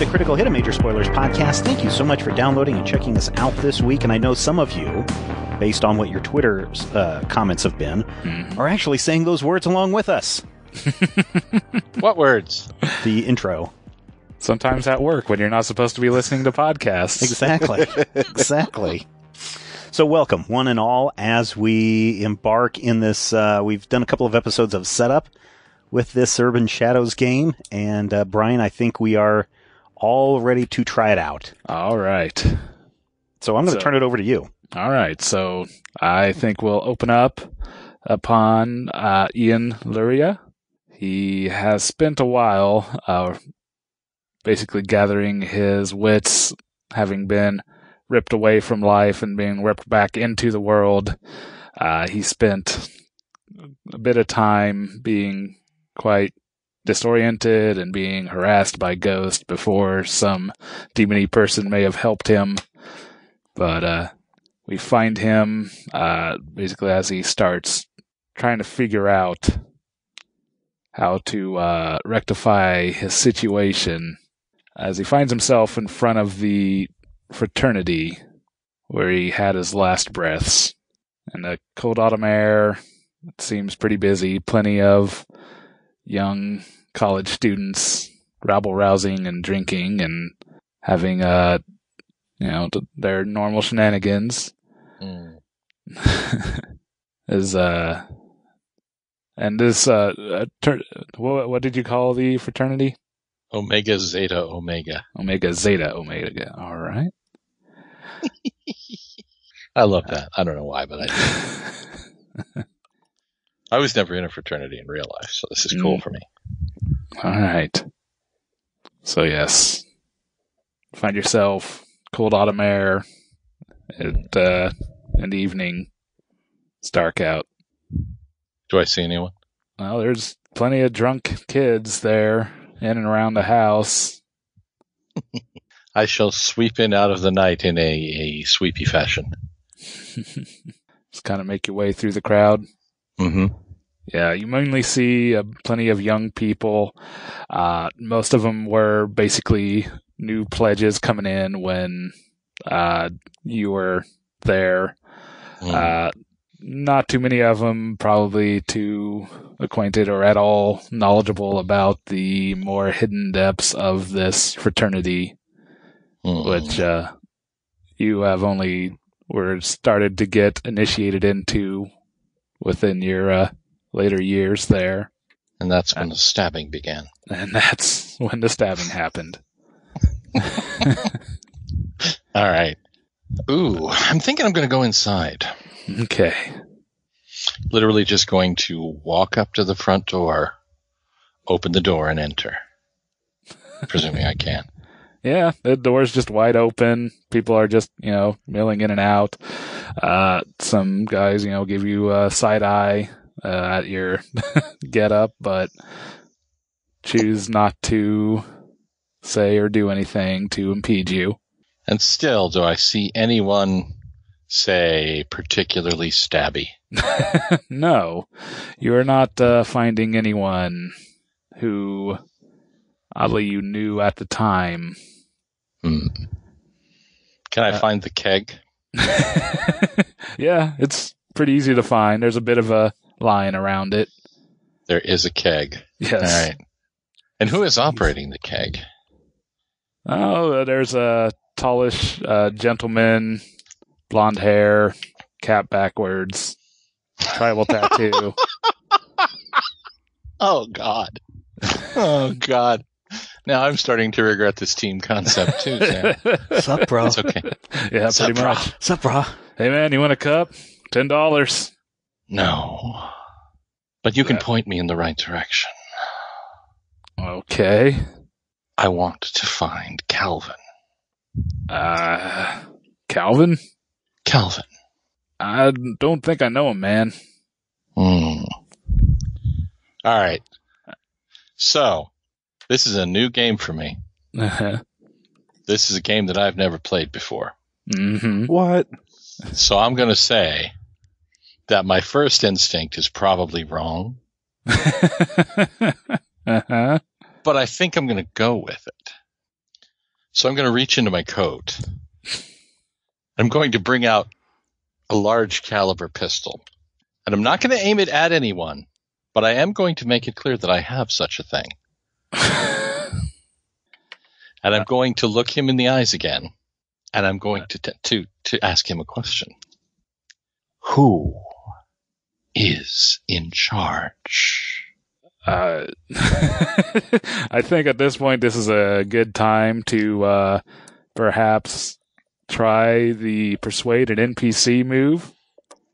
to Critical Hit, a Major Spoilers podcast. Thank you so much for downloading and checking us out this week. And I know some of you, based on what your Twitter comments have been, are actually saying those words along with us. What words? The intro. Sometimes at work when you're not supposed to be listening to podcasts. Exactly. Exactly. So welcome, one and all, as we embark in this. We've done a couple of episodes of Setup with this Urban Shadows game. And Brian, I think we are all ready to try it out. All right. So I'm going to turn it over to you. All right. So I think we'll open up upon Ian Luria. He has spent a while basically gathering his wits, having been ripped away from life and being ripped back into the world. He spent a bit of time being quite disoriented and being harassed by ghosts before some demony person may have helped him. But we find him basically as he starts trying to figure out how to rectify his situation, as he finds himself in front of the fraternity where he had his last breaths. In the cold autumn air, it seems pretty busy. Plenty of young college students rabble-rousing and drinking and having, their normal shenanigans. And this, what did you call the fraternity? Omega Zeta Omega. Omega Zeta Omega. All right. I love that. I don't know why, but I do. I was never in a fraternity in real life, so this is cool for me. All right. So, yes. Find yourself cold autumn air in the evening. It's dark out. Do I see anyone? Well, there's plenty of drunk kids there in and around the house. I shall sweep in out of the night in a sweepy fashion. Just kind of make your way through the crowd. Mm-hmm. Yeah, you mainly see plenty of young people. Most of them were basically new pledges coming in when you were there. Not too many of them probably too acquainted or at all knowledgeable about the more hidden depths of this fraternity, which you have only were started to get initiated into within your later years there. And that's when the stabbing began. And that's when the stabbing happened. All right. Ooh, I'm thinking I'm going to go inside. Okay. Literally just going to walk up to the front door, open the door, and enter. Presuming I can. Yeah, the door's just wide open. People are just, milling in and out. Some guys, give you a side eye at your get up, but choose not to say or do anything to impede you. And still, do I see anyone, say, particularly stabby? No, you are not finding anyone who, oddly, you knew at the time. Can I find the keg? Yeah, it's pretty easy to find. There's a bit of a line around it. There is a keg. Yes. All right. And who is operating the keg? Oh, there's a tallish gentleman, blonde hair, cap backwards, tribal tattoo. Oh, God. Oh, God. Now I'm starting to regret this team concept, too, Sam. Sup, bro? It's okay. Yeah, Sup, pretty bro? much. Sup, bro? Hey, man, you want a cup? $10. No. But you can point me in the right direction. Okay. I want to find Calvin. Calvin? Calvin. I don't think I know him, man. All right. So, this is a new game for me. This is a game that I've never played before. Mm-hmm. What? So I'm going to say that my first instinct is probably wrong. Uh-huh. But I think I'm going to go with it. So I'm going to reach into my coat. I'm going to bring out a large caliber pistol. And I'm not going to aim it at anyone, but I am going to make it clear that I have such a thing. And I'm going to look him in the eyes again. And I'm going to ask him a question. Who is in charge? I think at this point this is a good time to perhaps try the persuade an NPC move.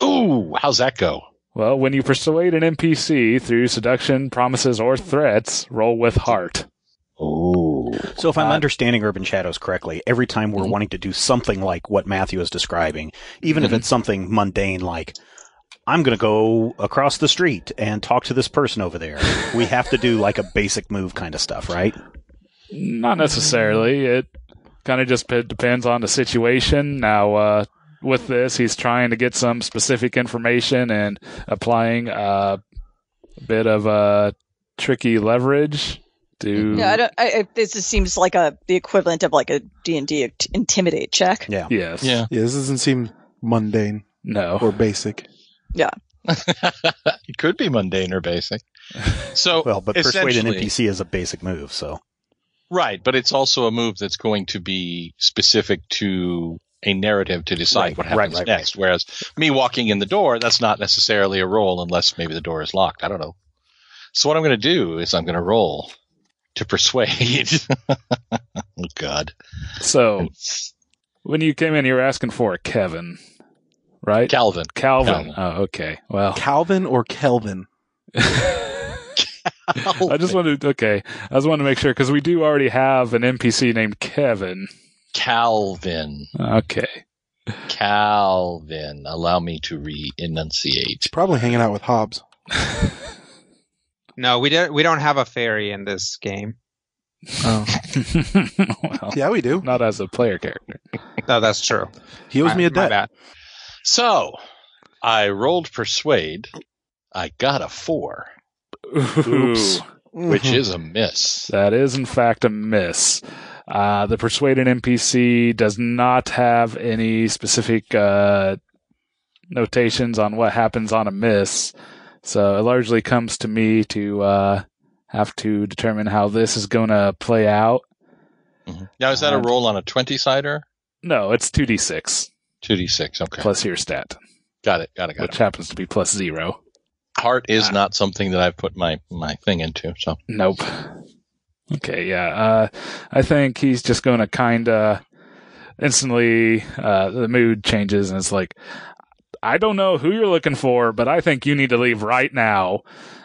Ooh, how's that go? Well, when you persuade an NPC through seduction, promises, or threats, roll with heart. Oh. So if I'm understanding Urban Shadows correctly, every time we're wanting to do something like what Matthew is describing, even if it's something mundane like, I'm going to go across the street and talk to this person over there, we have to do like a basic move kind of stuff, right? Not necessarily. It kind of just depends on the situation. Now, with this, he's trying to get some specific information and applying a bit of tricky leverage to... Yeah, this just seems like the equivalent of like a D&D intimidate check. Yeah. Yes. Yeah, this doesn't seem mundane. No. Or basic. Yeah. It could be mundane or basic. So, well, but persuade an NPC is a basic move, so... Right, but it's also a move that's going to be specific to a narrative to decide what happens next. Whereas me walking in the door, that's not necessarily a roll unless maybe the door is locked. I don't know. So what I'm going to do is I'm going to roll to persuade. Oh, God. So when you came in, you were asking for Kevin, right? Calvin. Oh, okay. Well, Calvin or Kelvin? I just wanted to make sure because we do already have an NPC named Kevin. Calvin. Okay. Calvin. Allow me to re-enunciate. He's probably hanging out with Hobbs. No, we don't have a fairy in this game. Oh. Well, yeah, we do. Not as a player character. No, that's true. He owes me a My debt. bad. So, I rolled persuade. I got a 4. Oops. Which is a miss. That is, in fact, a miss. The persuaded NPC does not have any specific notations on what happens on a miss, so it largely comes to me to have to determine how this is going to play out. Mm-hmm. Now, is that a roll on a 20-sider? No, it's 2d6. 2d6, okay. Plus your stat. Got it. Which happens to be plus 0. Heart is not something that I've put my thing into, so. Nope. Okay, yeah. I think he's just going to kind of instantly, the mood changes and it's like, I don't know who you're looking for, but I think you need to leave right now.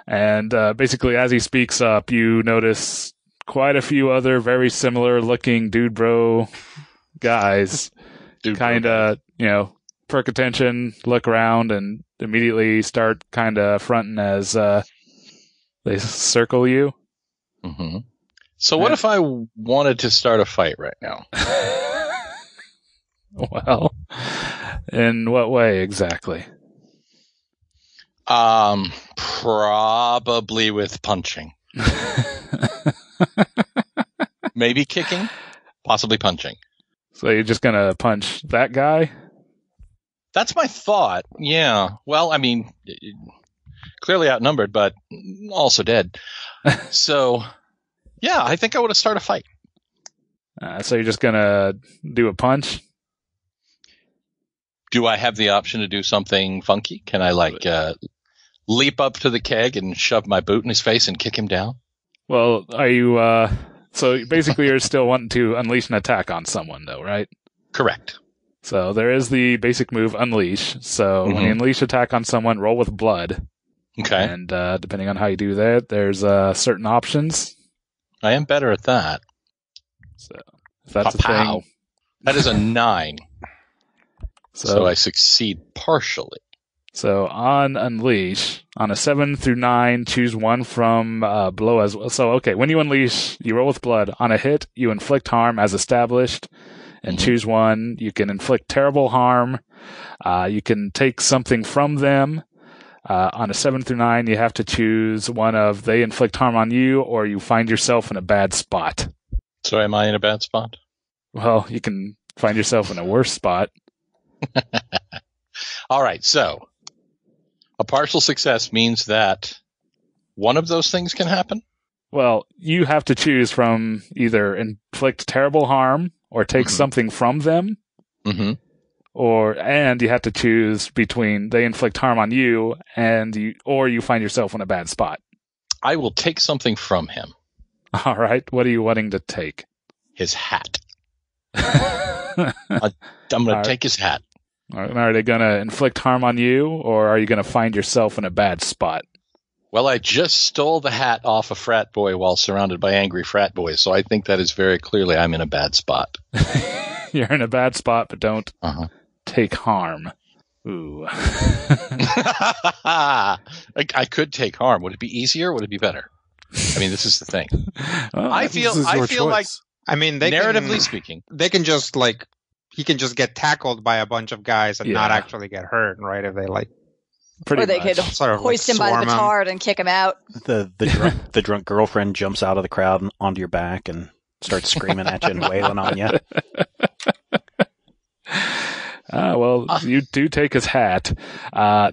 And basically, as he speaks up, you notice quite a few other very similar looking dude bro guys kind of, perk attention, look around, and immediately start kind of fronting as they circle you. Mm-hmm. So what if I wanted to start a fight right now? Well, in what way exactly? Probably with punching. Maybe kicking, possibly punching. So you're just going to punch that guy? That's my thought. Yeah. Well, I mean, clearly outnumbered, but also dead. So, yeah, I think I would have started a fight. So you're just going to do a punch? Do I have the option to do something funky? Can I, leap up to the keg and shove my boot in his face and kick him down? Well, are you... So basically you're still wanting to unleash an attack on someone, though, right? Correct. So there is the basic move, unleash. So when you unleash attack on someone, roll with blood. Okay. And depending on how you do that, there's certain options. I am better at that. So if that's a thing. That is a 9. So I succeed partially. So on unleash, on a 7 through 9, choose one from below as well. So, okay, when you unleash, you roll with blood. On a hit, you inflict harm as established. And choose one. You can inflict terrible harm. You can take something from them. On a 7 through 9, you have to choose one of they inflict harm on you or you find yourself in a bad spot. So am I in a bad spot? Well, you can find yourself in a worse spot. All right, so a partial success means that one of those things can happen? Well, you have to choose from either inflict terrible harm or take something from them, Mm-hmm. and you have to choose between they inflict harm on you or you find yourself in a bad spot. I will take something from him. All right, what are you wanting to take? His hat. I'm going to take his hat. Are they going to inflict harm on you, or are you going to find yourself in a bad spot? Well, I just stole the hat off a frat boy while surrounded by angry frat boys, so I think that is very clearly I'm in a bad spot. You're in a bad spot, but don't take harm. Ooh. I could take harm. Would it be easier? Would it be better? I mean, this is the thing. I feel like, I mean, narratively speaking, they can just he can just get tackled by a bunch of guys and not actually get hurt, right? If they pretty or they much. could sort of hoist him by the petard and kick him out. The drunk girlfriend jumps out of the crowd and onto your back and starts screaming at you and wailing on you. Well, you do take his hat.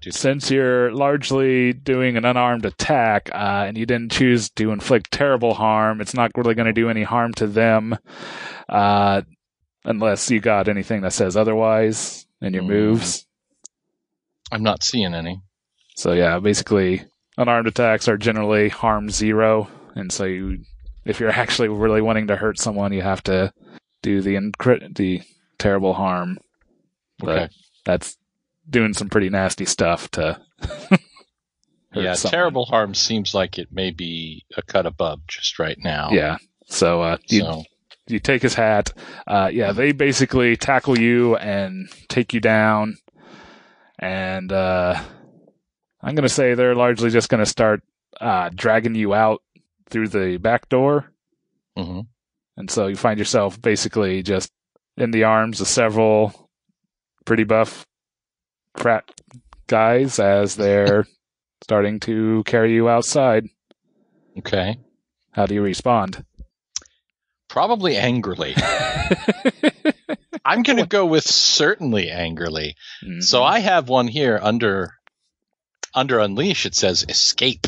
Since you're largely doing an unarmed attack, and you didn't choose to inflict terrible harm, it's not really going to do any harm to them, unless you got anything that says otherwise in your moves. I'm not seeing any. So yeah, basically, unarmed attacks are generally harm 0, and so if you're actually really wanting to hurt someone, you have to do the terrible harm. But Okay. that's doing some pretty nasty stuff to hurt someone. Terrible harm seems like it may be a cut above just right now. Yeah. So you take his hat. They basically tackle you and take you down. And I'm going to say they're largely just going to start dragging you out through the back door. Mm-hmm. And so you find yourself basically just in the arms of several pretty buff frat guys as they're starting to carry you outside. Okay. How do you respond? Probably angrily. I'm going to go with certainly angrily. Mm-hmm. So I have one here under Unleash. It says escape.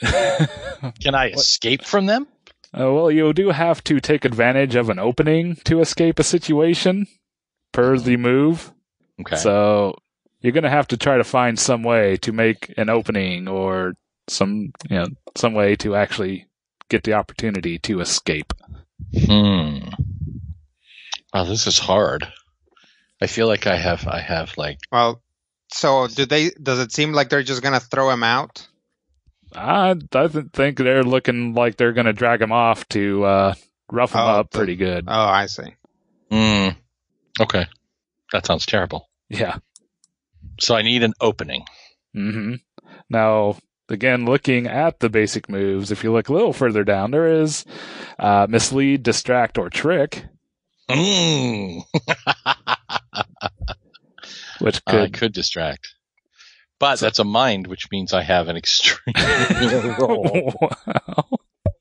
Can I escape from them? Well, you do have to take advantage of an opening to escape a situation per the move. Okay. So you're going to have to try to find some way to make an opening or some way to actually get the opportunity to escape. Wow, this is hard. I feel like I have like. Well, so does it seem like they're just going to throw him out? I think they're looking like they're going to drag him off to rough him up pretty good. Oh, I see. Okay. That sounds terrible. Yeah. So I need an opening. Mm-hmm. Now, again, looking at the basic moves, if you look a little further down, there is mislead, distract, or trick. Which I could distract. But that's a mind, which means I have an extreme roll.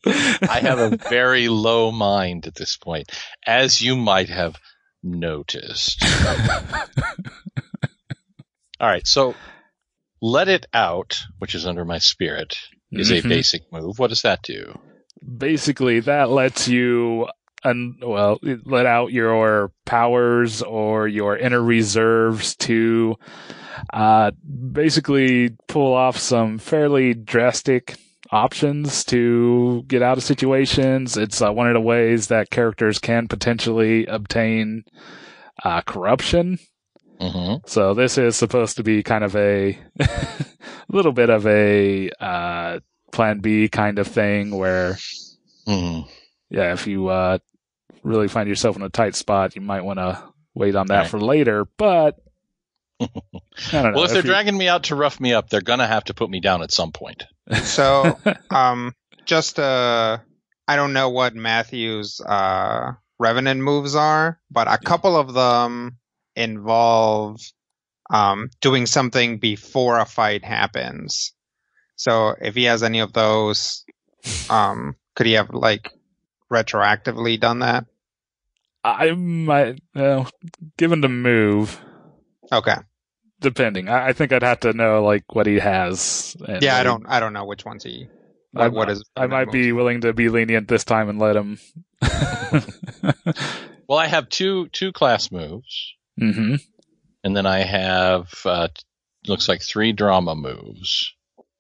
I have a very low mind at this point, as you might have noticed. All right, so let it out, which is under my spirit, is a basic move. What does that do? Basically, that lets you let out your powers or your inner reserves to basically pull off some fairly drastic options to get out of situations. It's one of the ways that characters can potentially obtain corruption. Mm-hmm. So this is supposed to be kind of a little bit of a plan B kind of thing where, if you really find yourself in a tight spot, you might want to wait on that for later. But I don't know. Well, if they're dragging me out to rough me up, they're going to have to put me down at some point. So, I don't know what Matthew's Revenant moves are, but a couple of them involve doing something before a fight happens. So if he has any of those, could he have retroactively done that? I might, given the move, Okay. depending. I think I'd have to know like what he has. And Yeah, I don't know which ones he. What is? I might be willing to be lenient this time and let him. Well, I have two class moves, Mm-hmm. and then I have looks like 3 drama moves.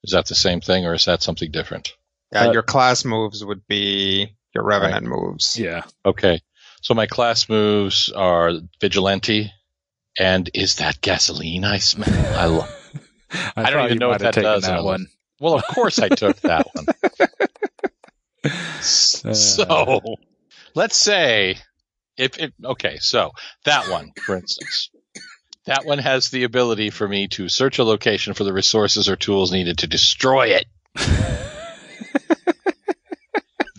Is that the same thing, or is that something different? Yeah, your class moves would be your Revenant moves. Yeah. Okay, so my class moves are Vigilante, and is that gasoline I smell? I don't even know what that does. That one. Well, of course I took that one. So let's say so that one, for instance, that one has the ability for me to search a location for the resources or tools needed to destroy it.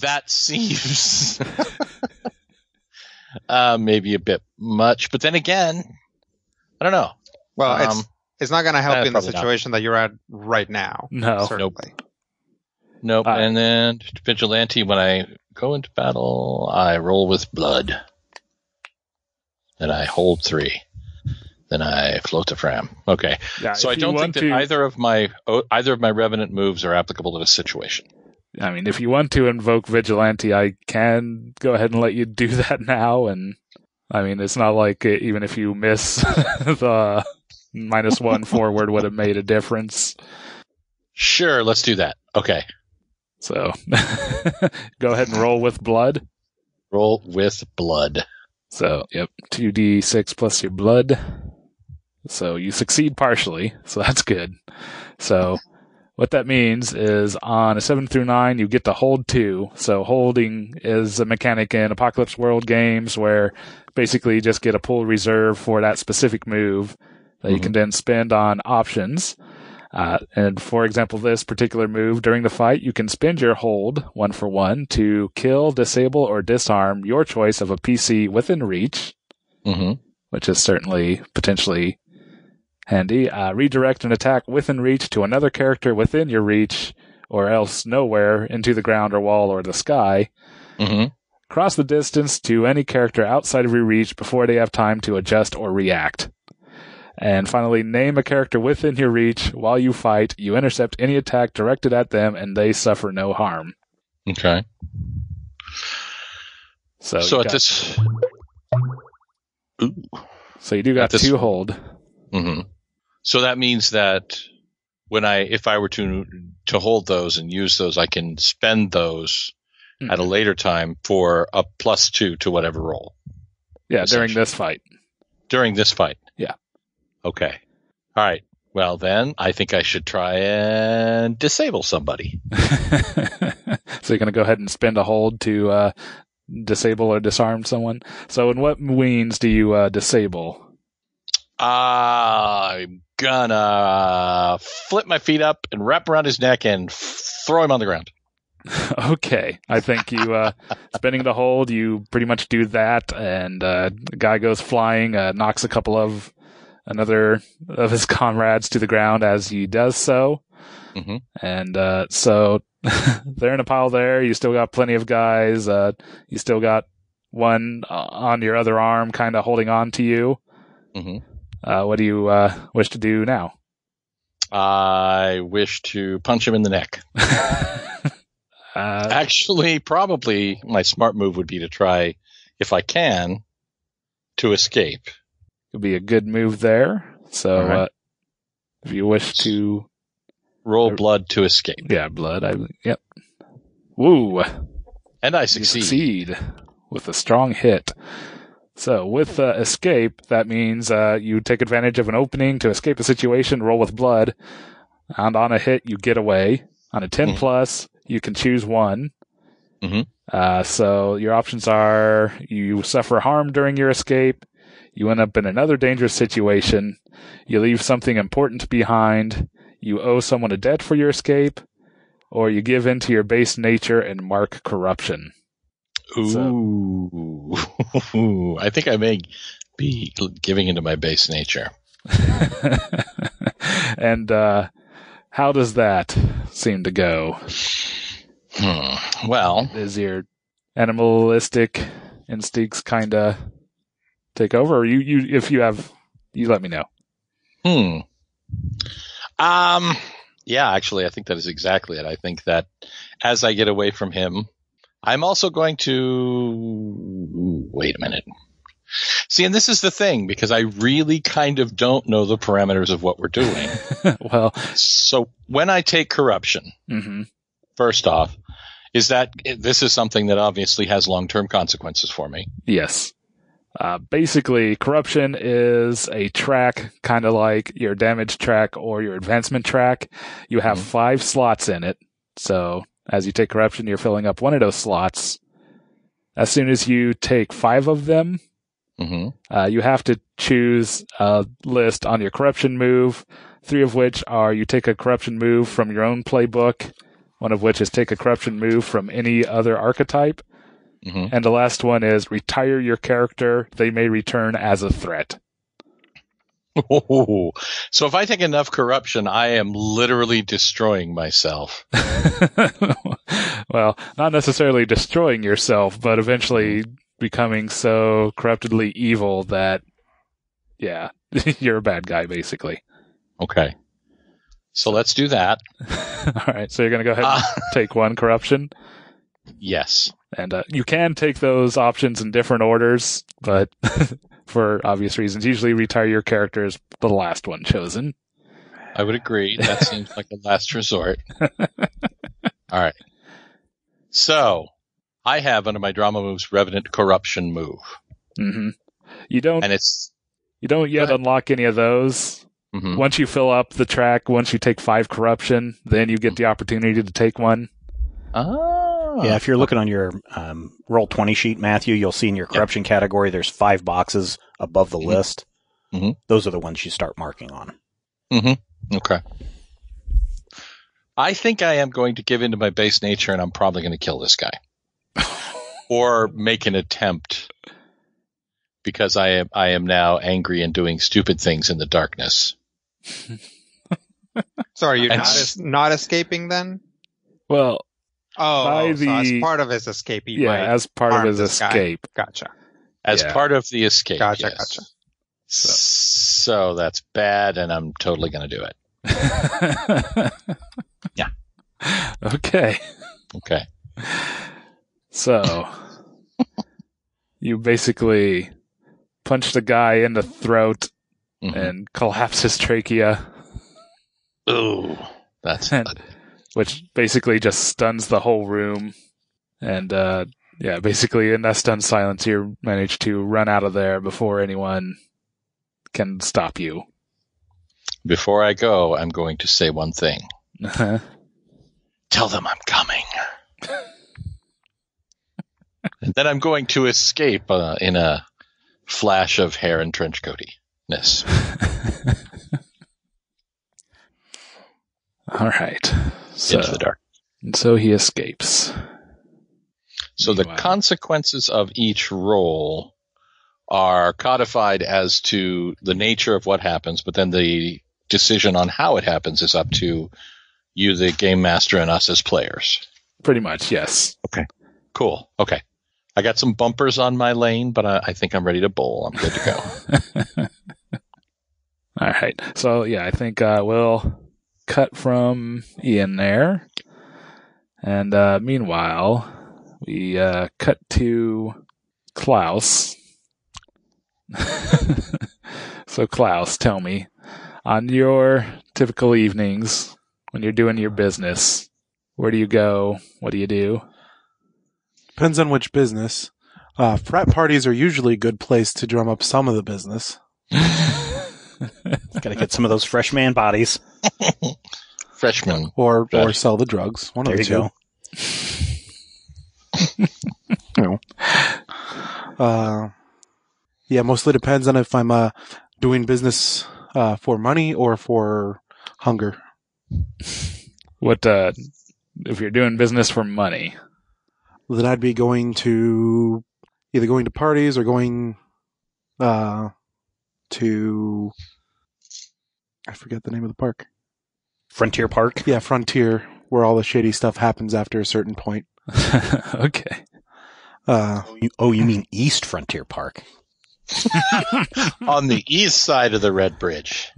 That seems maybe a bit much, but then again, I don't know. Well, it's not going to help in the probably situation that you're at right now. No. Certainly. Nope. And then Vigilante, when I go into battle, I roll with blood. Then I hold 3. Then I float to Fram. Okay. Yeah, so I don't think that either of my Revenant moves are applicable to this situation. I mean, if you want to invoke Vigilante, I can go ahead and let you do that now. And I mean, it's not like even if you miss the -1 forward would have made a difference. Sure, let's do that. Okay. So go ahead and roll with blood. Roll with blood. So, yep, 2d6 plus your blood. So you succeed partially, so that's good. So what that means is on a 7 through 9, you get to hold 2. So holding is a mechanic in Apocalypse World games where basically you just get a pull reserve for that specific move that you can then spend on options. And for example, this particular move, during the fight, you can spend your hold 1 for 1 to kill, disable, or disarm your choice of a PC within reach, which is certainly potentially handy. Redirect an attack within reach to another character within your reach, or else nowhere, into the ground or wall or the sky. Cross the distance to any character outside of your reach before they have time to adjust or react. And finally, name a character within your reach. While you fight, you intercept any attack directed at them, and they suffer no harm. Okay. So at this... Ooh. So you do got 2 hold. So that means that if I were to hold those and use those, I can spend those at a later time for a +2 to whatever roll. Yeah, during this fight. During this fight. Yeah. Okay. All right. Well, then I think I should try and disable somebody. So you're going to go ahead and spend a hold to disable or disarm someone. So in what means do you disable? I'm gonna flip my feet up and wrap around his neck and throw him on the ground. Okay. I think you, spinning the hold, you pretty much do that, and the guy goes flying, knocks a couple of another of his comrades to the ground as he does so. And so they're in a pile there. You still got plenty of guys. You still got one on your other arm kind of holding on to you. What do you wish to do now? I wish to punch him in the neck. Actually, probably my smart move would be to try, if I can, to escape. Could be a good move there. So if you wish to... Roll blood to escape. Yeah, blood. Yep. Woo! And I You succeed. succeed with a strong hit. So with escape, that means you take advantage of an opening to escape a situation, roll with blood, and on a hit, you get away. On a 10 plus, you can choose one. So your options are you suffer harm during your escape, you end up in another dangerous situation, you leave something important behind, you owe someone a debt for your escape, or you give in to your base nature and mark corruption. Ooh. I think I may be giving into my base nature. And how does that seem to go? Well, Is your animalistic instincts kind of take over? Or if you have, you let me know. Yeah, actually, I think that is exactly it. I think that as I get away from him, I'm also going to wait a minute. See, and this is the thing, because I really kind of don't know the parameters of what we're doing. Well, so when I take corruption, first off, this is something that obviously has long-term consequences for me. Yes. Basically, corruption is a track, kind of like your damage track or your advancement track. You have 5 slots in it. So as you take corruption, you're filling up one of those slots. As soon as you take 5 of them, you have to choose a list on your corruption move, 3 of which are you take a corruption move from your own playbook, one of which is take a corruption move from any other archetype. And the last one is retire your character. They may return as a threat. Oh, so if I take enough corruption, I am literally destroying myself. Well, not necessarily destroying yourself, but eventually becoming so corruptedly evil that, yeah, you're a bad guy, basically. Okay. So let's do that. All right. So you're going to go ahead and take 1 corruption? Yes. And you can take those options in different orders, but for obvious reasons, usually retire your character is the last one chosen. I would agree. That seems like a last resort. All right. So I have under my drama moves Revenant Corruption move. You don't yet unlock any of those. Once you fill up the track, once you take 5 corruption, then you get the opportunity to take 1. Yeah, if you're looking on your Roll20 sheet, Matthew, you'll see in your corruption category there's 5 boxes above the list. Those are the ones you start marking on. Okay. I think I am going to give into my base nature, and I'm probably going to kill this guy. Or make an attempt, because I am now angry and doing stupid things in the darkness. So are you not escaping then? Well... so as part of his escape, he might as part of his escape. Gotcha. As part of the escape, Gotcha. So that's bad, and I'm totally going to do it. Yeah. Okay. So, you basically punch the guy in the throat and collapse his trachea. Ooh, that's... which basically just stuns the whole room. And, basically in that stunned silence, you manage to run out of there before anyone can stop you. Before I go, I'm going to say one thing. Tell them I'm coming. And then I'm going to escape in a flash of hair and trench coatiness. All right. Into the dark. So he escapes. So the consequences of each roll are codified as to the nature of what happens, but then the decision on how it happens is up to you, the game master, and us as players. Pretty much, yes. Okay. Cool. Okay. I got some bumpers on my lane, but I think I'm ready to bowl. I'm good to go. All right. So, I think we'll cut from Ian there. And meanwhile, we cut to Klaus. So, Klaus, tell me, on your typical evenings, when you're doing your business, where do you go? What do you do? Depends on which business. Frat parties are usually a good place to drum up some of the business. Got to get some of those freshman bodies. Freshman. Or sell the drugs. One of the two. There you go. Mostly depends on if I'm doing business for money or for hunger. What if you're doing business for money? Then I'd be either going to parties or going to, I forget the name of the park. Frontier Park? Yeah, Frontier, where all the shady stuff happens after a certain point. Okay. You mean East Frontier Park? On the east side of the Red Bridge.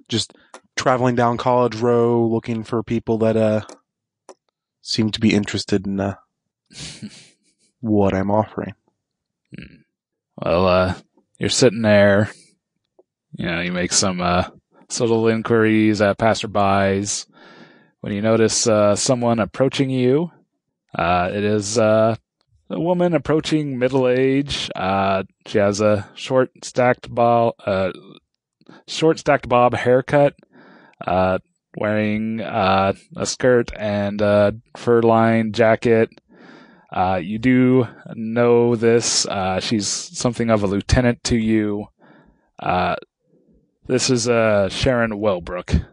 Just traveling down College Row, looking for people that seem to be interested in what I'm offering. Well, you're sitting there. You make some subtle inquiries at passerbys. When you notice someone approaching you, it is a woman approaching middle age. She has a short stacked bob haircut, wearing a skirt and a fur-lined jacket. You do know this. She's something of a lieutenant to you. This is Sharon Wellbrook.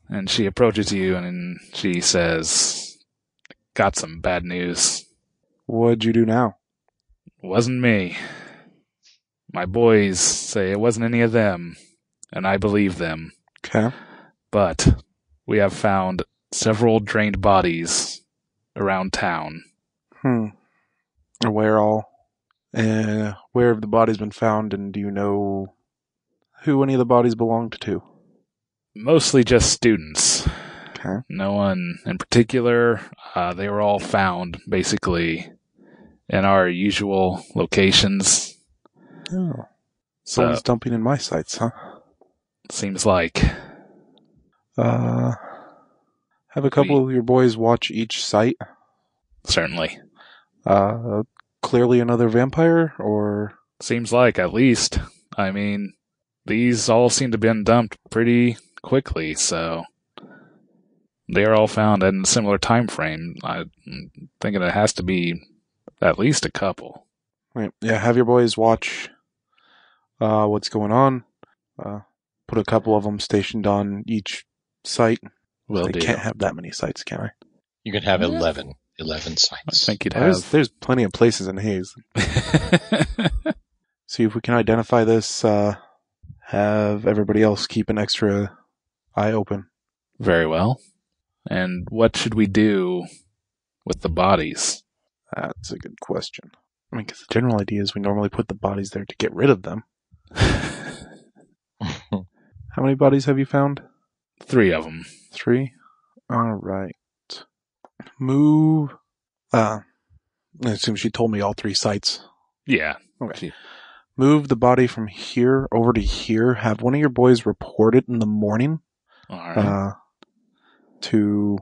And she approaches you and she says, "Got some bad news." What'd you do now? Wasn't me. My boys say it wasn't any of them, and I believe them. Okay. But we have found several drained bodies around town. Where have the bodies been found, and do you know who any of the bodies belonged to? Mostly just students. Okay. No one in particular. They were all found, basically, in our usual locations. Oh. So, Someone's dumping in my sights, huh? seems like. Have a couple of your boys watch each site. Certainly. Clearly another vampire, or... Seems like, at least. I mean, these all seem to have been dumped pretty quickly, so they are all found in a similar time frame. I'm thinking it has to be at least a couple. Right. Yeah, have your boys watch what's going on. Put a couple of them stationed on each site. Will I do. can't have that many sites, can I? You can have 11 I sites. think you'd have. There's plenty of places in Hayes. See if we can identify this. Have everybody else keep an extra eye open. Very well. And what should we do with the bodies? That's a good question. I mean, because the general idea is we normally put the bodies there to get rid of them. How many bodies have you found? 3 of them. 3? All right. Move. I assume she told me all 3 sites. Yeah. Okay. Move the body from here over to here. Have one of your boys report it in the morning. All right. To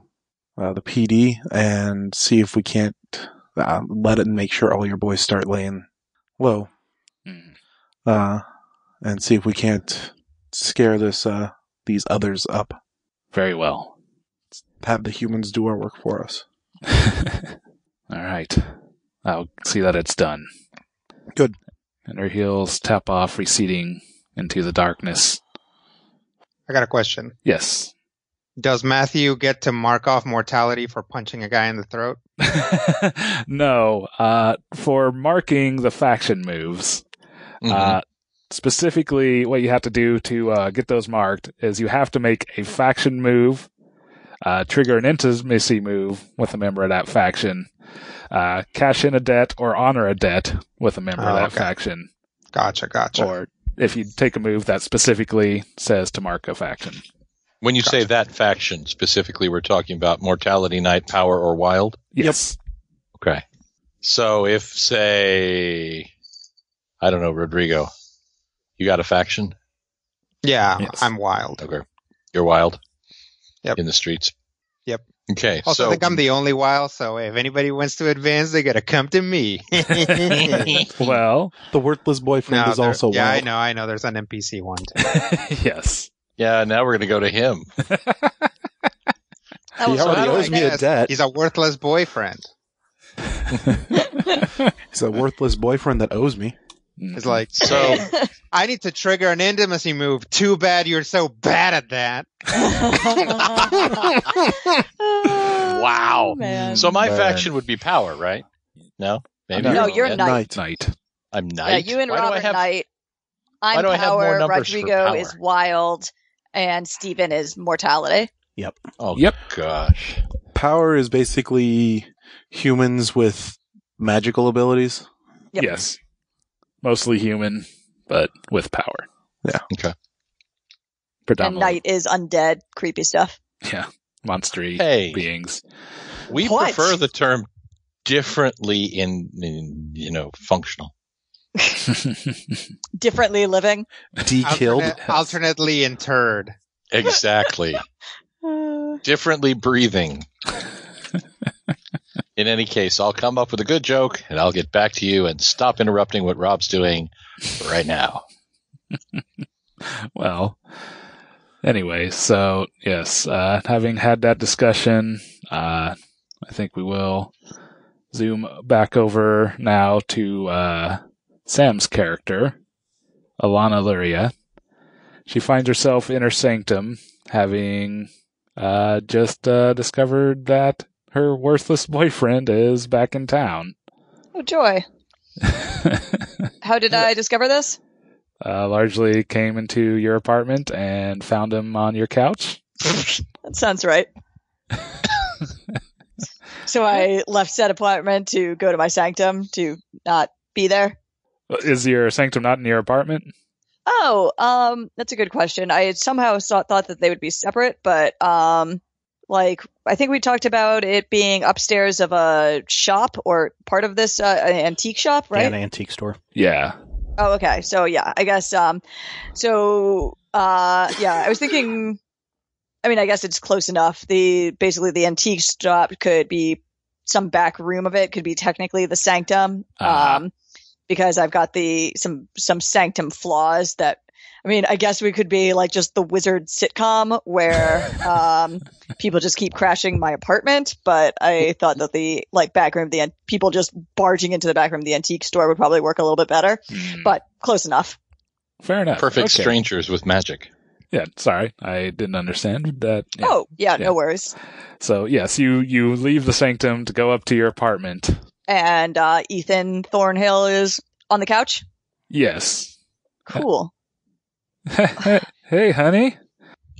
the PD and see if we can't let it and make sure all your boys start laying low. And see if we can't scare these others up. Very well. Have the humans do our work for us. All right. I'll see that it's done. Good. And her heels tap off, receding into the darkness. I got a question. Yes. Does Matthew get to mark off mortality for punching a guy in the throat? No. For marking the faction moves, specifically what you have to do to get those marked is you have to make a faction move, trigger an intimacy move with a member of that faction, cash in a debt or honor a debt with a member of that faction. Gotcha. Or if you take a move that specifically says to mark a faction. When you say that faction, specifically we're talking about Mortality Knight, Power, or Wild? Yes. Yep. Okay. So if, say, I don't know, Rodrigo, you got a faction? Yeah, Yes. I'm wild. Okay. You're wild? Yep. In the streets? Yep. Okay. Also, so, I think I'm the only wild, so if anybody wants to advance, they gotta come to me. Well, The worthless boyfriend is also yeah, wild. I know. There's an NPC one too. yes. yeah, now we're going to go to him. He already owes me a debt. He's a worthless boyfriend. He's a worthless boyfriend that owes me. It's like, So, I need to trigger an intimacy move. Too bad you're so bad at that. wow. Man. So my Man. faction would be Power, right? No? Maybe. No, I'm you're wrong. Knight. Night. I'm Knight. Yeah, you and Why do I Robert have- Knight. why I'm do I have more Power. numbers for Rodrigo Power? is Wild, and Steven is Mortality. Oh, Yep. gosh. power is basically humans with magical abilities. Yep. Yes. Mostly human, but with power. Yeah. Okay. And Predominantly. Knight is undead, creepy stuff. Yeah. Monstery Hey. beings. We What? prefer the term differently in functional. Differently living. De-killed. Alternately interred. Exactly. Differently breathing. In any case, I'll come up with a good joke and I'll get back to you and stop interrupting what Rob's doing right now. Well, anyway, so yes, having had that discussion, I think we will zoom back over now to Sam's character, Alana Luria. She finds herself in her sanctum, having just discovered that her worthless boyfriend is back in town. Oh, joy. How did I discover this? Largely came into your apartment and found him on your couch. That sounds right. So I left said apartment to go to my sanctum to not be there. Is your sanctum not in your apartment? Oh, that's a good question. I had somehow thought that they would be separate, but I think we talked about it being upstairs of a shop or part of this an antique shop, right? Yeah, an antique store. Yeah. Oh, okay. So yeah, I guess. Yeah, I was thinking. I mean, I guess it's close enough. Basically the antique shop could be some back room of it. Could be technically the sanctum. Because I've got some sanctum flaws that. I mean, I guess we could be like just the wizard sitcom where people just keep crashing my apartment. But I thought that the back room, people just barging into the back room of the antique store would probably work a little bit better. But close enough. Fair enough. Perfect Okay. strangers with magic. Yeah, sorry. I didn't understand that. Yeah. Oh, yeah, no worries. So, yes, you leave the sanctum to go up to your apartment. And Ethan Thornhill is on the couch? Yes. Cool. Hey, honey.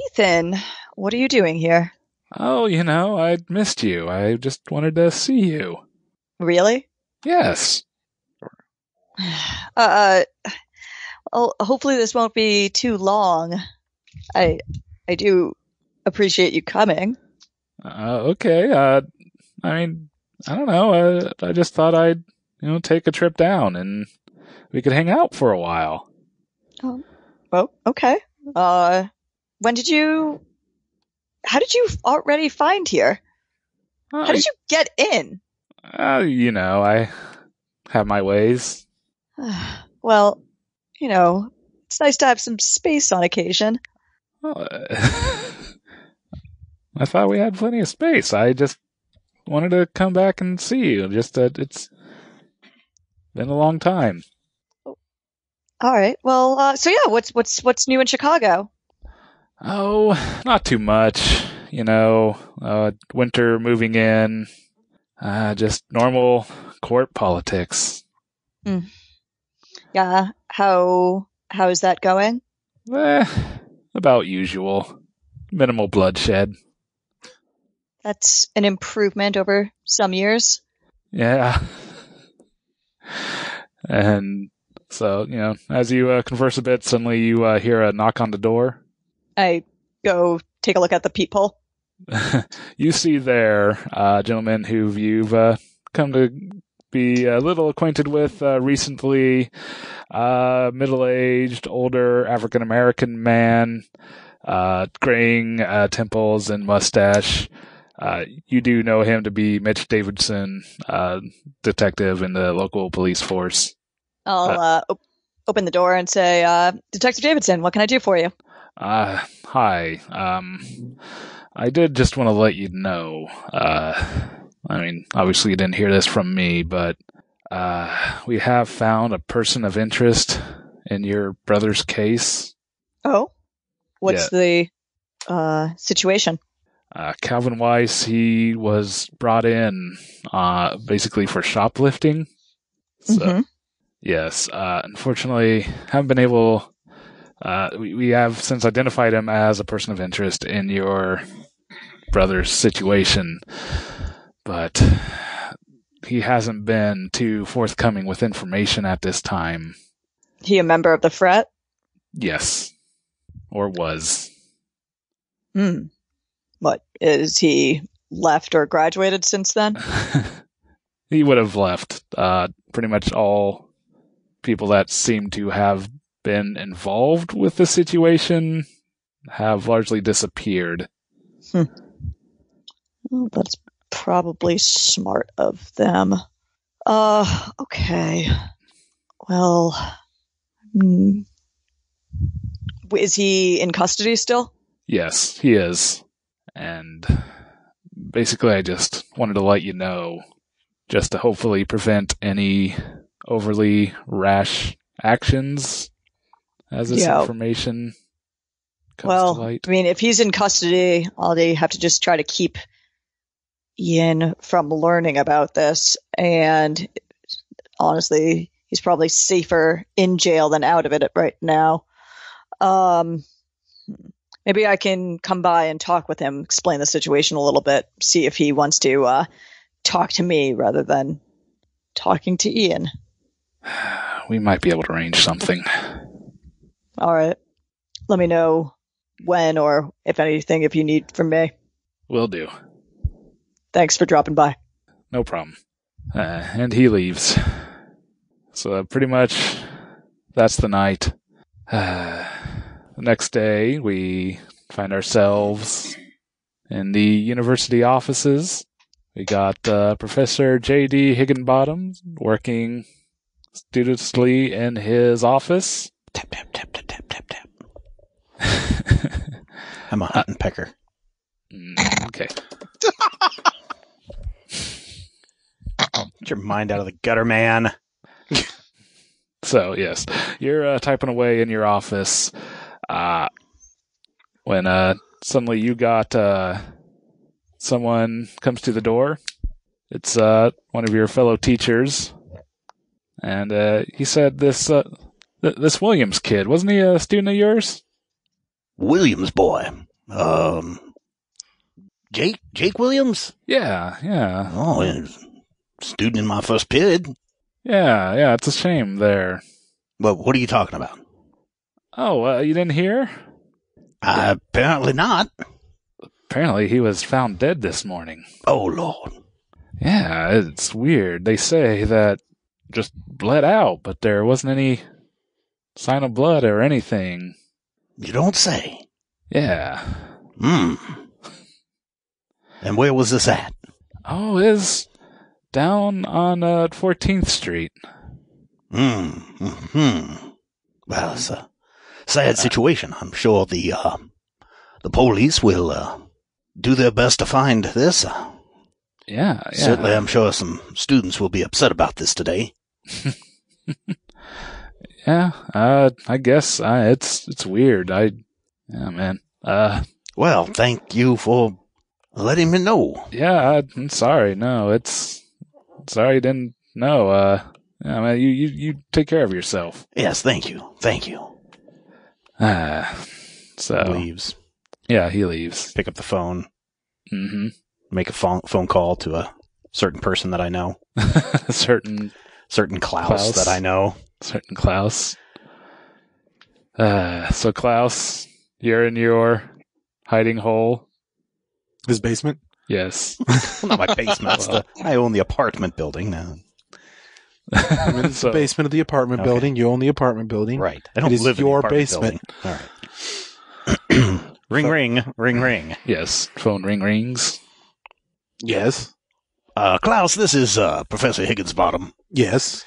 Ethan, what are you doing here? Oh, I missed you. I just wanted to see you. Really? Yes. Well, hopefully this won't be too long. I do appreciate you coming. Okay. I mean, I don't know. I just thought I'd, take a trip down and we could hang out for a while. Oh, okay. How did you already find here? How did you get in? I have my ways. Well, it's nice to have some space on occasion. Well, I thought we had plenty of space. I just wanted to come back and see you. Just that it's been a long time. All right. Well, so yeah, what's new in Chicago? Oh, not too much. Winter moving in. Just normal court politics. Yeah. How's that going? About usual. Minimal bloodshed. That's an improvement over some years. Yeah. And so, as you converse a bit, suddenly you hear a knock on the door. I go take a look at the peephole. You see there a gentleman who you've come to be a little acquainted with recently. Middle-aged, older African-American man, graying temples and mustache. You do know him to be Mitch Davidson, detective in the local police force. I'll open the door and say, Detective Davidson, what can I do for you? Hi. I did just want to let you know. Obviously you didn't hear this from me, but we have found a person of interest in your brother's case. Oh? What's the situation? Calvin Weiss, he was brought in basically for shoplifting. So, yes, unfortunately, haven't been able... we have since identified him as a person of interest in your brother's situation, but he hasn't been too forthcoming with information at this time. He a member of the frat? Yes. Or was. What, is he left or graduated since then? He would have left. Pretty much all people that seem to have been involved with the situation have largely disappeared. Well, that's probably smart of them. Okay. Well, is he in custody still? Yes, he is. And basically I just wanted to let you know, just to hopefully prevent any overly rash actions as this information comes to light. I mean, if he's in custody, I'll have to just try to keep Ian from learning about this. And honestly, he's probably safer in jail than out of it right now. Maybe I can come by and talk with him, explain the situation a little bit, see if he wants to talk to me rather than talking to Ian. We might be able to arrange something. All right. Let me know when or if anything, if you need from me. Will do. Thanks for dropping by. No problem. And he leaves. So pretty much that's the night. The next day, we find ourselves in the university offices. We got Professor J.D. Higginbottom working studiously in his office. Tap, tap, tap, tap, tap, tap, tap. I'm a hunt and pecker. Okay. Get your mind out of the gutter, man. So, yes, you're typing away in your office when suddenly you got someone comes to the door. It's one of your fellow teachers, and he said this Williams kid, wasn't he a student of yours? Williams boy. Jake Williams? Yeah. Oh, he's a student in my first period. Yeah, it's a shame there. Well, what are you talking about? Oh, you didn't hear? Apparently not. Apparently he was found dead this morning. Oh, Lord. Yeah, it's weird. They say that just bled out, but there wasn't any sign of blood or anything. You don't say. Yeah. And where was this at? Oh, it's down on 14th Street. Well, it's a sad situation. I'm sure the police will do their best to find this. Yeah. Certainly, I'm sure some students will be upset about this today. Yeah, I guess it's weird. Man. Well, thank you for letting me know. Yeah, I'm sorry. No, sorry you didn't know. Man, you take care of yourself. Yes, thank you. So leaves. Yeah, he leaves. Pick up the phone. Mm-hmm. Make a phone call to a certain person that I know. certain Klaus that I know. Certain Klaus. So Klaus, you're in your hiding hole. His basement? Yes. Well, not my basement. I own the apartment building now. I'm in the basement of the apartment building. You own the apartment building. Right. I don't live in the apartment basement. Building. All right. Ring. Yes. Phone rings. Yes. Klaus, this is Professor Higginsbottom. Yes.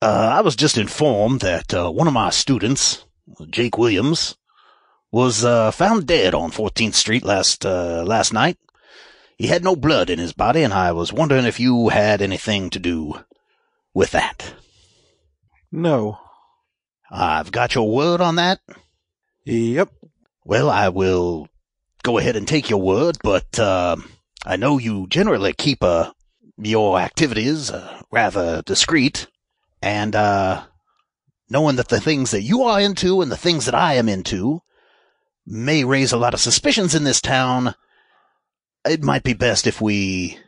I was just informed that one of my students, Jake Williams, was found dead on 14th Street last night. He had no blood in his body, and I was wondering if you had anything to do with that. No. I've got your word on that? Yep. Well, I will go ahead and take your word, but I know you generally keep your activities rather discreet, and knowing that the things that you are into and the things that I am into may raise a lot of suspicions in this town, it might be best if we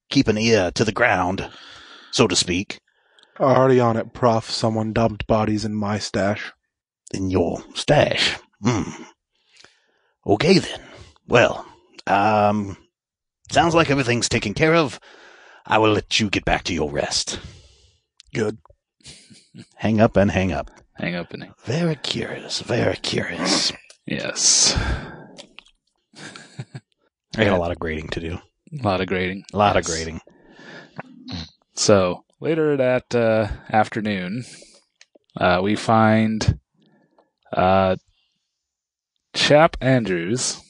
keep an ear to the ground, so to speak. Already on it, Prof. Someone dumped bodies in my stash. In your stash? Okay then. Well, sounds like everything's taken care of. I will let you get back to your rest. Good. Hang up and hang up. Hang up and hang. Very curious, very curious. Yes. I got a lot of grading to do. A lot of grading. A lot of grading. So, later that afternoon, we find Chap Andrews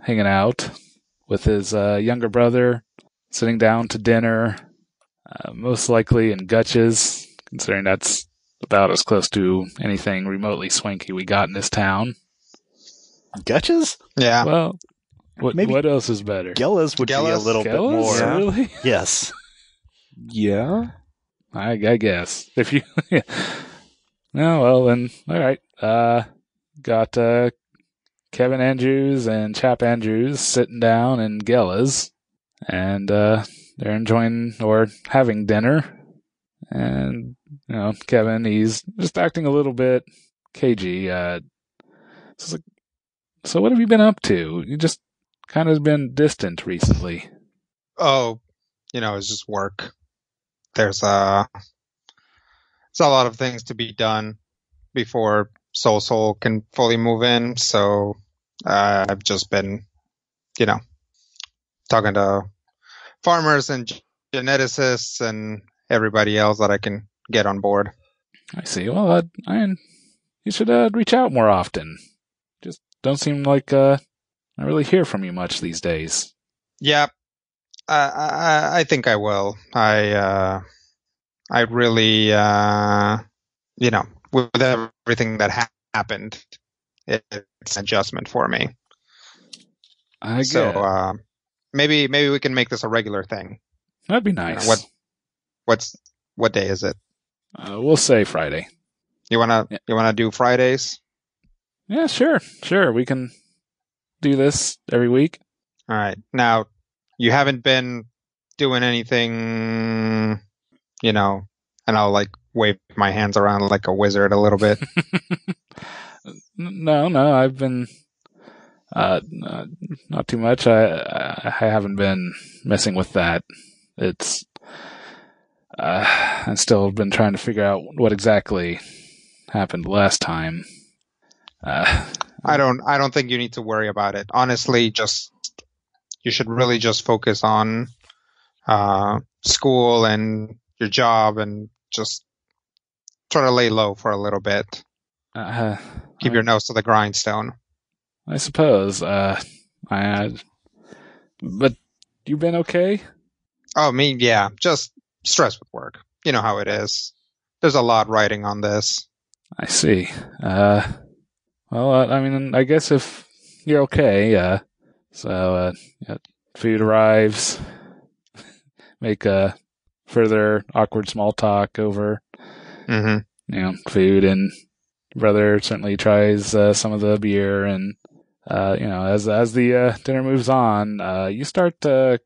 hanging out with his younger brother, sitting down to dinner, most likely in Gutches, considering that's about as close to anything remotely swanky we got in this town. Gutches? Yeah. Well, Maybe what else is better? Gillis would be a little bit more. Yeah. Really? Yes. Yeah? I guess. If you... Yeah. No, well, then, all right. Got Kevin Andrews and Chap Andrews sitting down in Gella's, and they're enjoying or having dinner. And, Kevin, he's just acting a little bit cagey. So what have you been up to? You just kind of been distant recently. Oh, it's just work. There's a lot of things to be done before Soul can fully move in. So I've just been, talking to farmers and geneticists and everybody else that I can get on board. I see. Well, you should reach out more often. Just don't seem like I really hear from you much these days. Yeah, I think I will. I really, with everything that happened, it's an adjustment for me. I guess. So maybe we can make this a regular thing. That'd be nice. What day is it? We'll say Friday. You wanna do Fridays? Yeah, sure. We can do this every week. All right. Now, you haven't been doing anything, and I'll wave my hands around like a wizard a little bit. No, I've been not too much. I haven't been messing with that. It's I've still been trying to figure out what exactly happened last time. I don't think you need to worry about it. Honestly, you should really just focus on school and your job and just try to lay low for a little bit. Keep your nose to the grindstone. I suppose. But you been okay? Oh, me, yeah. Just stress with work. You know how it is. There's a lot riding on this. I see. Well, I guess if you're okay, food arrives, make further awkward small talk over, food, and brother certainly tries some of the beer, and as the dinner moves on, you start to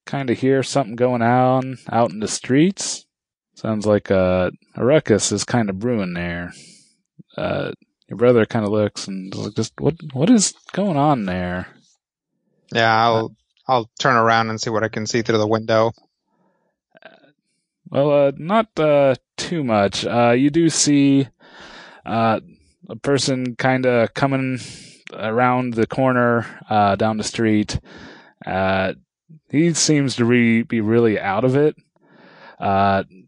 kind of hear something going on out in the streets. Sounds like a ruckus is kind of brewing there. Your brother kind of looks and just what is going on there? Yeah, I'll turn around and see what I can see through the window. Well, not too much. You do see a person kind of coming around the corner down the street. He seems to be really out of it.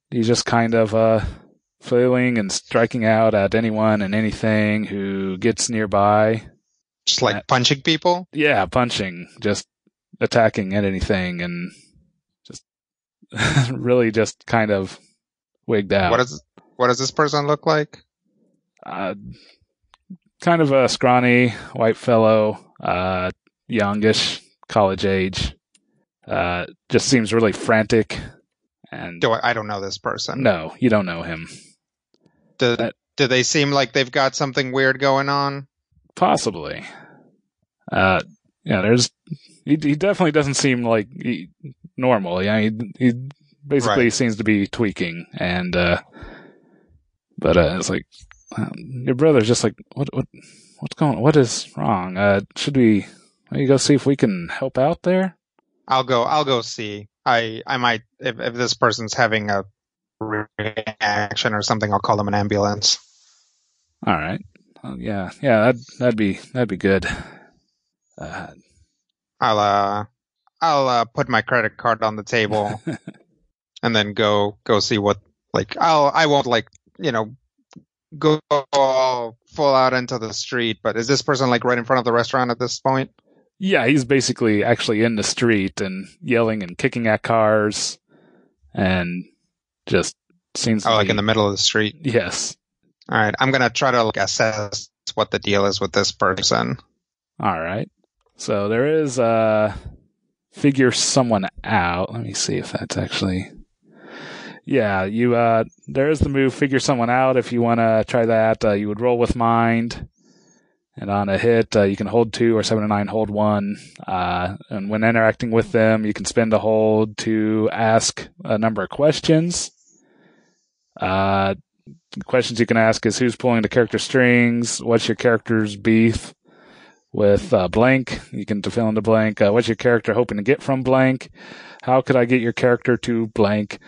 He's just kind of flailing and striking out at anyone and anything who gets nearby. Just punching people? Yeah, punching. Just attacking at anything and just really just kind of wigged out. What does this person look like? Kind of a scrawny white fellow, youngish, college age. Just seems really frantic. And I don't know this person. No, you don't know him. Do they seem like they've got something weird going on? Possibly. There's he definitely doesn't seem like normal. Yeah, he basically seems to be tweaking, and but it's like your brother's just like, what's going on? What is wrong? Should we go see if we can help out there? I'll go see. I might, if this person's having a reaction or something, I'll call them an ambulance. All right. Yeah, that'd be good. I'll put my credit card on the table and then go see what, like, I won't, like, go all full out into the street, but is this person like right in front of the restaurant at this point? Yeah, he's basically actually in the street and yelling and kicking at cars and just seems to like in the middle of the street? Yes. All right, I'm going to try to assess what the deal is with this person. All right. So there is figure someone out. Let me see if that's actually... Yeah, there is the move figure someone out. If you want to try that, you would roll with mind. And on a hit, you can hold 2 or 7 and 9, hold 1. And when interacting with them, you can spend a hold to ask a number of questions. Questions you can ask is who's pulling the character strings? What's your character's beef with blank? You can fill in the blank. What's your character hoping to get from blank? How could I get your character to blank?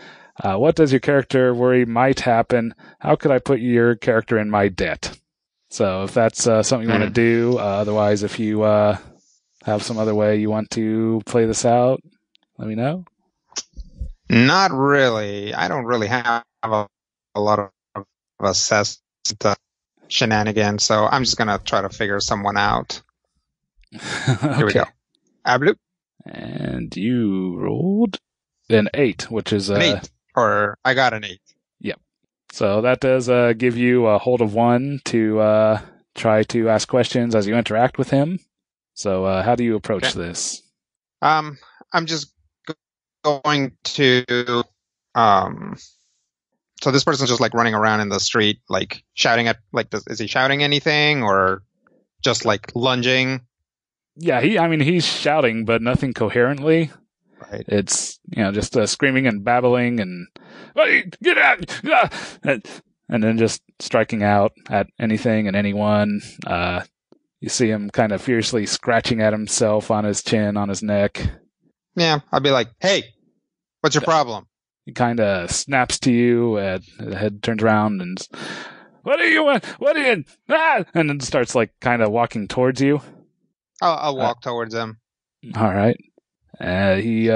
What does your character worry might happen? How could I put your character in my debt? So if that's something you want to do, otherwise if you have some other way you want to play this out, let me know. Not really. I don't really have a lot of assessed shenanigans, so I'm just going to try to figure someone out. Okay. Here we go. Abloop. And you rolled an 8, which is... an 8. Or I got an 8. Yep. So that does give you a hold of 1 to try to ask questions as you interact with him. So how do you approach this? I'm just going to... So this person's just like running around in the street, like shouting at... is he shouting anything or just like lunging? Yeah, he's shouting, but nothing coherently. Right. It's, just screaming and babbling and, hey, get out! And then just striking out at anything and anyone. You see him kind of fiercely scratching at himself on his chin, on his neck. Yeah, I'll be like, hey, what's your problem? He kind of snaps to you, the head turns around and, what do you want? What do you, and then starts like kind of walking towards you. I'll walk towards him. All right. He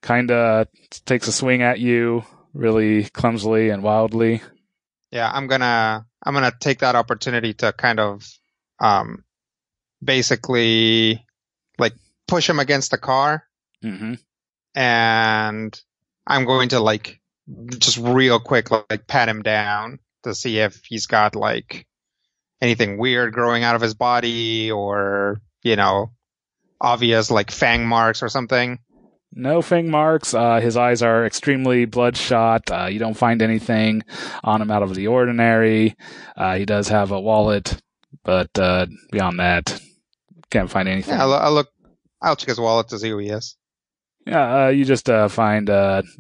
kind of takes a swing at you really clumsily and wildly. Yeah, I'm gonna take that opportunity to kind of basically like push him against the car. Mm-hmm. And I'm going to like just real quick like pat him down to see if he's got like anything weird growing out of his body or, obvious like fang marks or something. No fang marks. His eyes are extremely bloodshot. You don't find anything on him out of the ordinary. He does have a wallet, but beyond that, can't find anything. Yeah, I'll check his wallet to see who he is. Yeah, you just find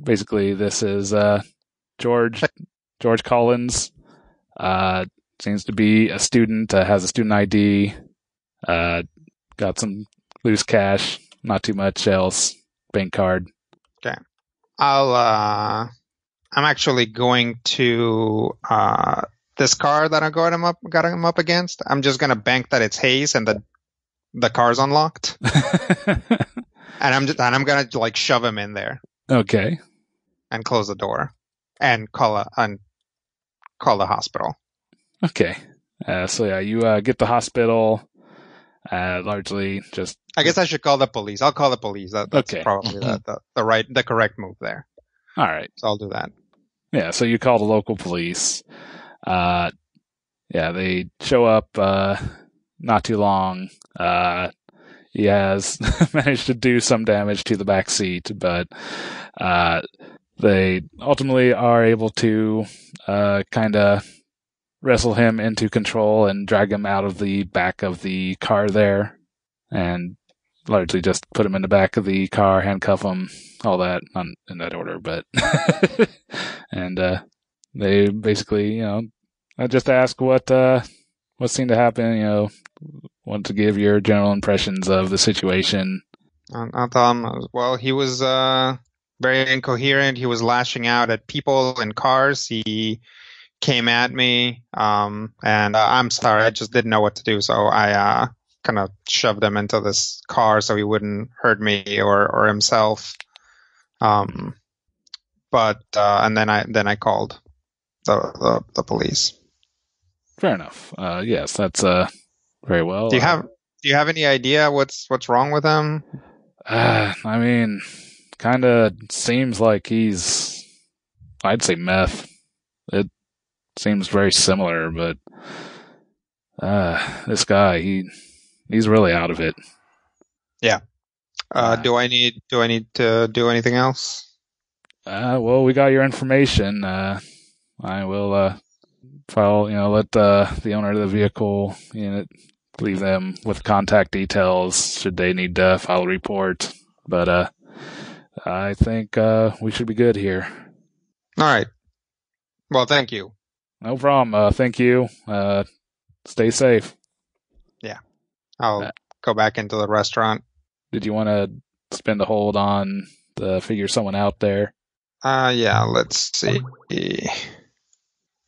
basically this is George Collins. Seems to be a student. Has a student ID. Got some loose cash. Not too much else. Bank card. Okay. I'm actually going to this car that I got him up against. I'm just gonna bank that it's Hayes and the car's unlocked. And I'm gonna like shove him in there. Okay. And close the door. And call the hospital. Okay. So yeah, you get the hospital. Largely just. I guess I should call the police. I'll call the police. That's okay. Probably the correct move there. All right. So I'll do that. Yeah. So you call the local police. Yeah, they show up. Not too long. He has managed to do some damage to the back seat, but they ultimately are able to kind of wrestle him into control and drag him out of the back of the car there. And largely just put him in the back of the car, handcuff him, all that, not in that order, but and they basically, I just ask what seemed to happen, want to give your general impressions of the situation. I thought, well, he was very incoherent. He was lashing out at people in cars. He came at me, and I'm sorry, I just didn't know what to do, so I kind of shoved him into this car so he wouldn't hurt me or himself. But and then I called the police. Fair enough. Yes, that's very well. Do you have any idea what's wrong with him? I mean, kind of seems like he's, I'd say meth. It seems very similar, but this guy, he's really out of it. Yeah. Do I need to do anything else? Well, we got your information. I will file, let the owner of the vehicle unit leave them with contact details should they need to file a report. But I think we should be good here. All right. Well, thank you. No problem. Thank you. Stay safe. Yeah. I'll go back into the restaurant. Did you want to spend a hold on to figure someone out there? Yeah, let's see.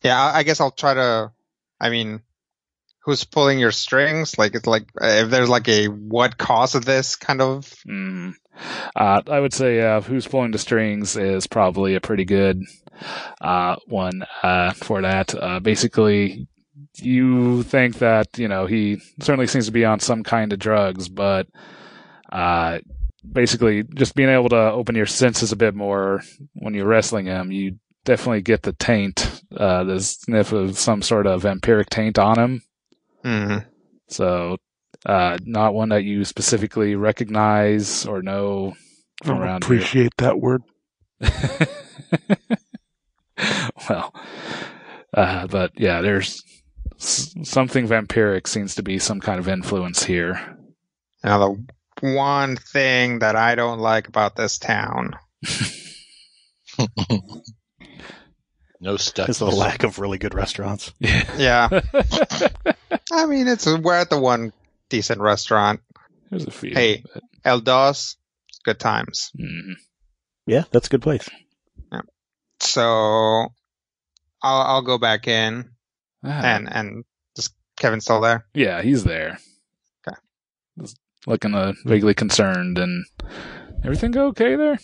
Yeah, I guess I'll try to, who's pulling your strings? Like, it's like, if there's like a what caused this kind of. I would say who's pulling the strings is probably a pretty good one for that. Basically, you think that, he certainly seems to be on some kind of drugs, but basically just being able to open your senses a bit more when you're wrestling him, you definitely get the taint, the sniff of some sort of vampiric taint on him. Mm-hmm. So, not one that you specifically recognize or know from around here. Appreciate that word. Well, but yeah, there's something vampiric seems to be some kind of influence here. Now, the one thing that I don't like about this town. No stuff. Is the lack of really good restaurants. Yeah. We're at the one decent restaurant. There's a few. Hey, but... El Dos, good times. Mm-hmm. Yeah, that's a good place. Yeah. So I'll go back in, and just Kevin's still there. Yeah, he's there. Okay. Just looking vaguely concerned, and everything go okay there?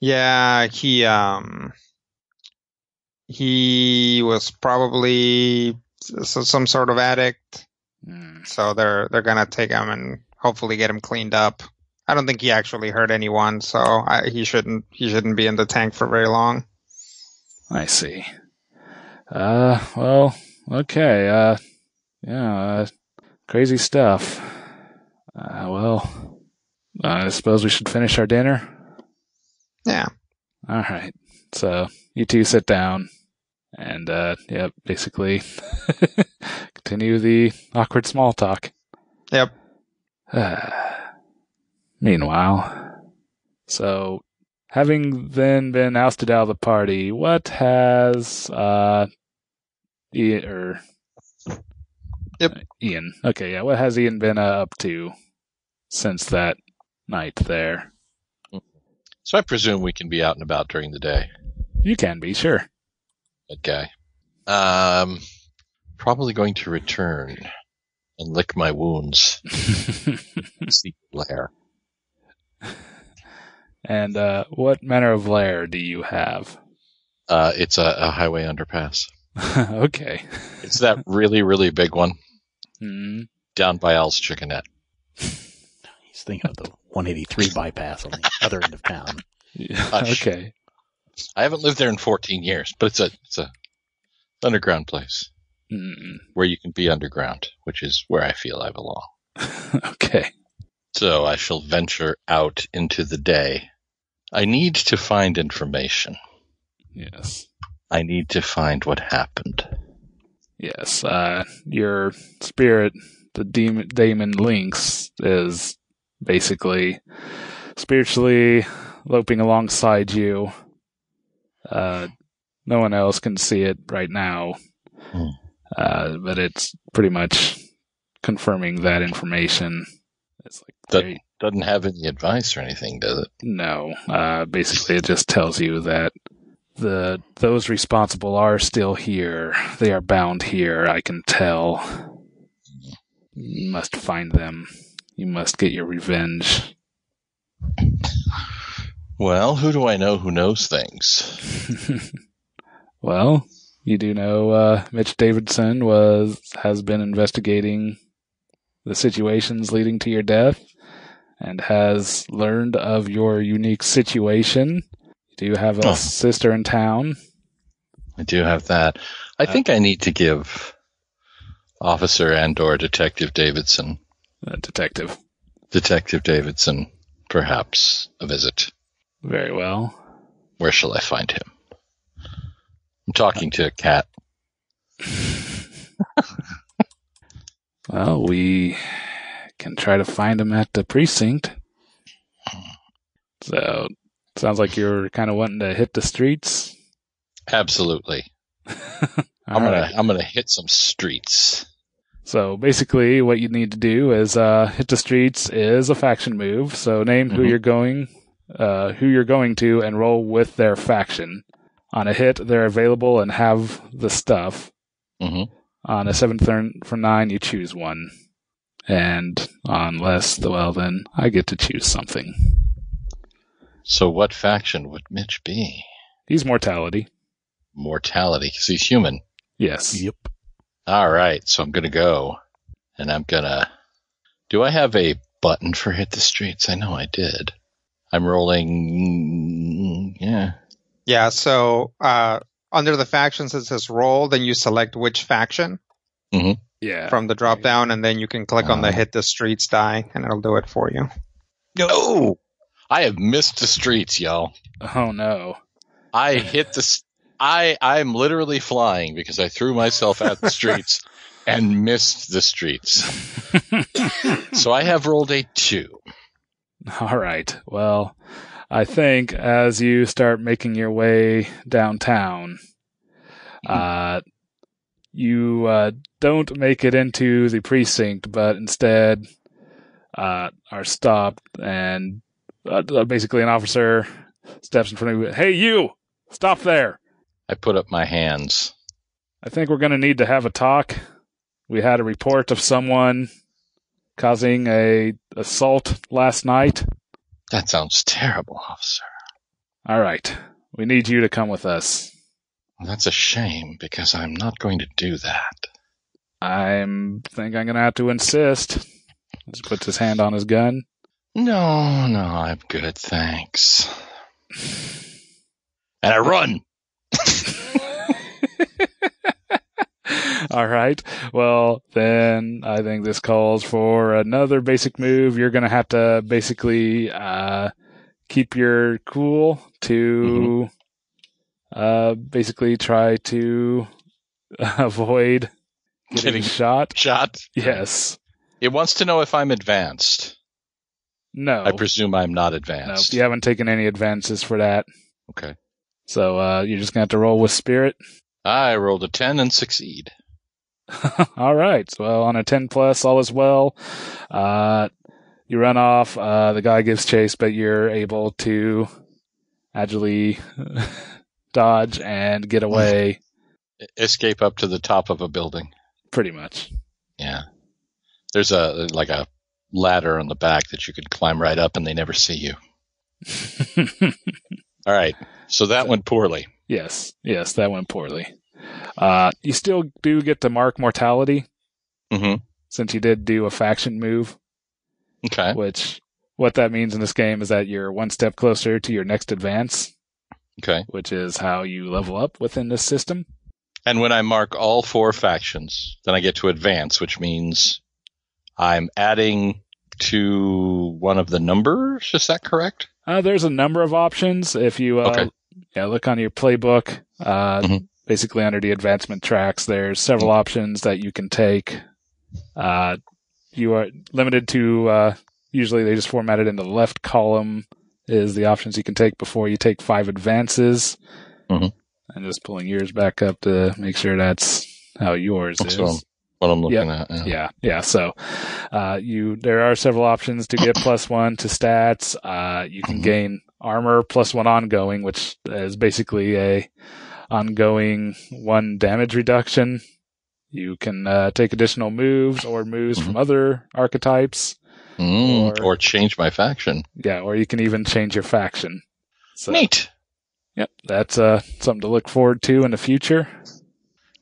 Yeah, he was probably some sort of addict. So they're gonna take him and hopefully get him cleaned up. I don't think he actually hurt anyone, so he shouldn't be in the tank for very long. I see. Well, okay. Crazy stuff. Well, I suppose we should finish our dinner. Yeah. All right. So you two sit down and, basically continue the awkward small talk. Yep. Meanwhile, so having then been ousted out of the party, what has Ian? Ian. Okay, yeah. What has Ian been up to since that night there? So I presume we can be out and about during the day. You can be, sure. Okay. Probably going to return and lick my wounds. Sleep lair. And what manner of lair do you have? It's a highway underpass. Okay. It's that really, really big one. Mm-hmm. Down by Al's Chickenette. He's thinking of the 183 bypass on the other end of town. Okay. I haven't lived there in 14 years, but it's a underground place where you can be underground, which is where I feel I belong. Okay. So I shall venture out into the day. I need to find information. Yes. I need to find what happened. Yes. Your spirit, the Damon Lynx, is basically spiritually loping alongside you. No one else can see it right now, but it's pretty much confirming that information. It's like doesn't have any advice or anything, does it? No. Basically, it just tells you that those responsible are still here. They are bound here, I can tell. You must find them. You must get your revenge. Well, who do I know who knows things? Well, you do know Mitch Davidson has been investigating the situations leading to your death and has learned of your unique situation. You do have a sister in town. I do have that. I think I need to give Officer and/or Detective Davidson. Detective Davidson, perhaps a visit. Very well. Where shall I find him? I'm talking to a cat. Well, we can try to find him at the precinct. So, sounds like you're kind of wanting to hit the streets. Absolutely. I'm gonna hit some streets. So basically, what you need to do is hit the streets is a faction move. So name who you're going to, and roll with their faction. On a hit, they're available and have the stuff. Mm-hmm. On a 7 for 9, you choose one, and on less, well, then I get to choose something. So what faction would Mitch be? He's mortality. Mortality, because he's human. Yes. Yep. All right, so I'm going to go, and I'm going to... Do I have a button for hit the streets? I know I did. I'm rolling... Yeah. Yeah, so under the factions it says roll, then you select which faction from the drop down, and then you can click on the hit the streets die, and it'll do it for you. No! I have missed the streets, y'all. Oh, no. I hit the... I'm literally flying because I threw myself at the streets and missed the streets. So I have rolled a 2. All right. Well, I think as you start making your way downtown, you don't make it into the precinct, but instead are stopped, and basically an officer steps in front of you. Hey, you! Stop there! I put up my hands. I think we're going to need to have a talk. We had a report of someone causing a assault last night. That sounds terrible, officer. All right. We need you to come with us. Well, that's a shame, because I'm not going to do that. I think I'm going to have to insist. He puts his hand on his gun. No, I'm good, thanks. And I run! All right. Well, then I think this calls for another basic move. You're going to have to basically keep your cool to basically try to avoid getting shot. Shot? Yes. It wants to know if I'm advanced. No. I presume I'm not advanced. No, you haven't taken any advances for that. Okay. So you're just going to have to roll with spirit. I rolled a 10 and succeed. All right. Well, on a 10 plus, all is well. You run off. The guy gives chase, but you're able to agilely dodge and get away. Escape up to the top of a building. Pretty much. Yeah. There's a ladder on the back that you could climb right up, and they never see you. All right. So that went poorly. Yes, that went poorly. You still do get to mark mortality, since you did do a faction move. Okay. Which, what that means in this game is that you're one step closer to your next advance. Okay. Which is how you level up within this system. And when I mark all 4 factions, then I get to advance, which means I'm adding to one of the numbers. Is that correct? There's a number of options. If you look on your playbook, basically under the advancement tracks, there's several options that you can take. You are limited to usually they just format it in the left column is the options you can take before you take 5 advances. Mm-hmm. And just pulling yours back up to make sure that's how yours is. What I'm looking at. Yeah. So, there are several options to get +1 to stats. You can gain armor +1 ongoing, which is basically a ongoing 1 damage reduction. You can take additional moves or moves from other archetypes. Or change my faction. Yeah, or you can even change your faction. So, neat. Yep, that's something to look forward to in the future.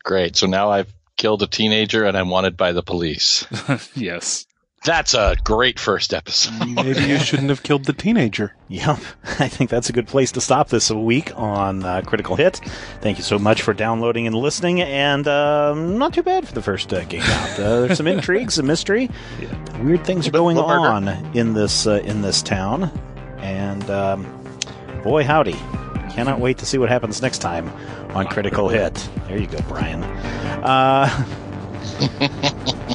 Great. So now I've killed a teenager and I'm wanted by the police. Yes. That's a great first episode. Maybe you shouldn't have killed the teenager. Yep. I think that's a good place to stop this week on Critical Hit. Thank you so much for downloading and listening, and not too bad for the first game out. There's some intrigue, some mystery. Yeah. Weird things are going on in this town, and boy howdy. Cannot wait to see what happens next time on Critical Hit. There you go, Brian.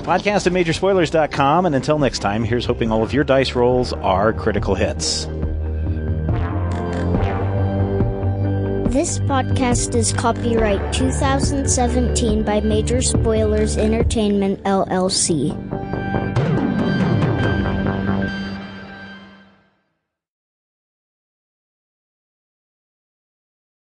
Podcast at majorspoilers.com, and until next time, here's hoping all of your dice rolls are critical hits. This podcast is copyright 2017 by Major Spoilers Entertainment, LLC.